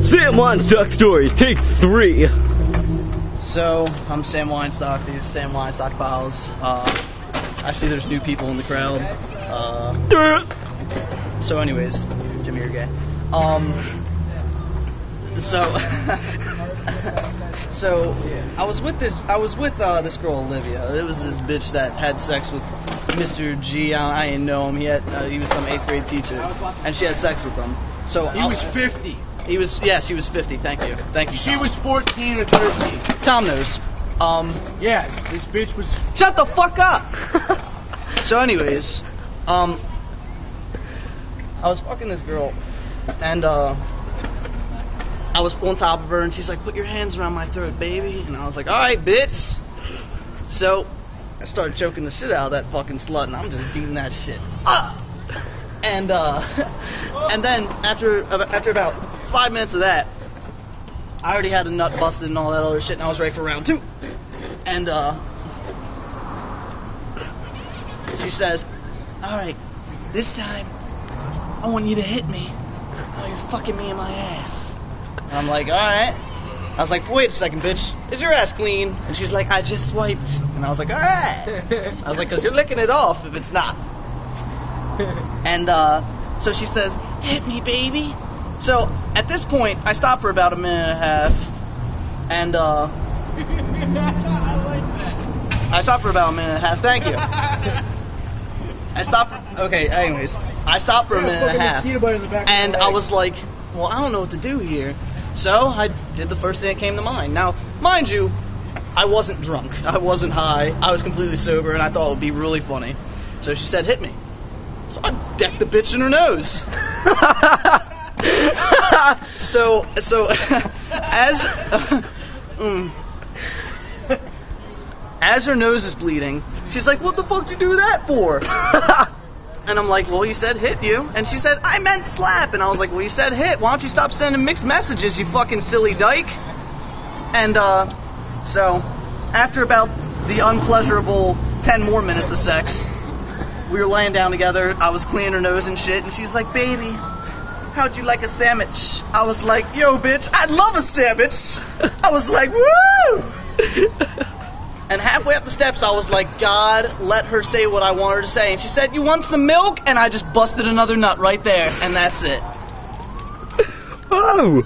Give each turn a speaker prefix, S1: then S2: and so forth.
S1: Sam Winestock Stories, take 3.
S2: So, I'm Sam Winestock, these are Sam Winestock files. I see there's new people in the crowd. So anyways, Jimmy, you're gay. So I was with this girl Olivia. It was this bitch that had sex with Mr. G. I didn't know him. He was some 8th grade teacher, and she had sex with him. So
S3: he was 50.
S2: He was 50. Thank you.
S3: She
S2: Tom.
S3: was 14 or 13.
S2: Tom knows.
S3: Yeah, this bitch was.
S2: Shut the fuck up. So anyways, I was fucking this girl, and I was on top of her, and she's like, "Put your hands around my throat, baby." And I was like, "All right, bitch." So I started choking the shit out of that fucking slut, and I'm just beating that shit up. And then after about 5 minutes of that, I already had a nut busted and all that other shit, and I was ready for round 2. And she says, "All right, this time I want you to hit me. Oh, you're fucking me in my ass." And I'm like, "All right." I was like, "Wait a second, bitch. Is your ass clean?" And she's like, "I just swiped." And I was like, "All right." I was like, "'Cause you're licking it off if it's not." And so she says, "Hit me, baby." So at this point, I stopped for about a minute and a half, and
S3: I like that.
S2: I stopped for about a minute and a half. Thank you. Okay, anyways, I stopped for a minute and a half, and I was like, well, I don't know what to do here. So I did the first thing that came to mind. Now, mind you, I wasn't drunk. I wasn't high. I was completely sober, and I thought it would be really funny. So she said, "Hit me." So I decked the bitch in her nose. So as her nose is bleeding, she's like, "What the fuck did you do that for?" And I'm like, "Well, you said hit you." And she said, "I meant slap." And I was like, "Well, you said hit. Why don't you stop sending mixed messages, you fucking silly dyke?" And so after about the unpleasurable 10 more minutes of sex, we were laying down together. I was cleaning her nose and shit, and she's like, "Baby, how'd you like a sandwich?" I was like, "Yo, bitch, I'd love a sandwich." I was like, "Woo!" And halfway up the steps, I was like, "God, let her say what I want her to say." And she said, "You want some milk?" And I just busted another nut right there, and that's it.
S1: Oh!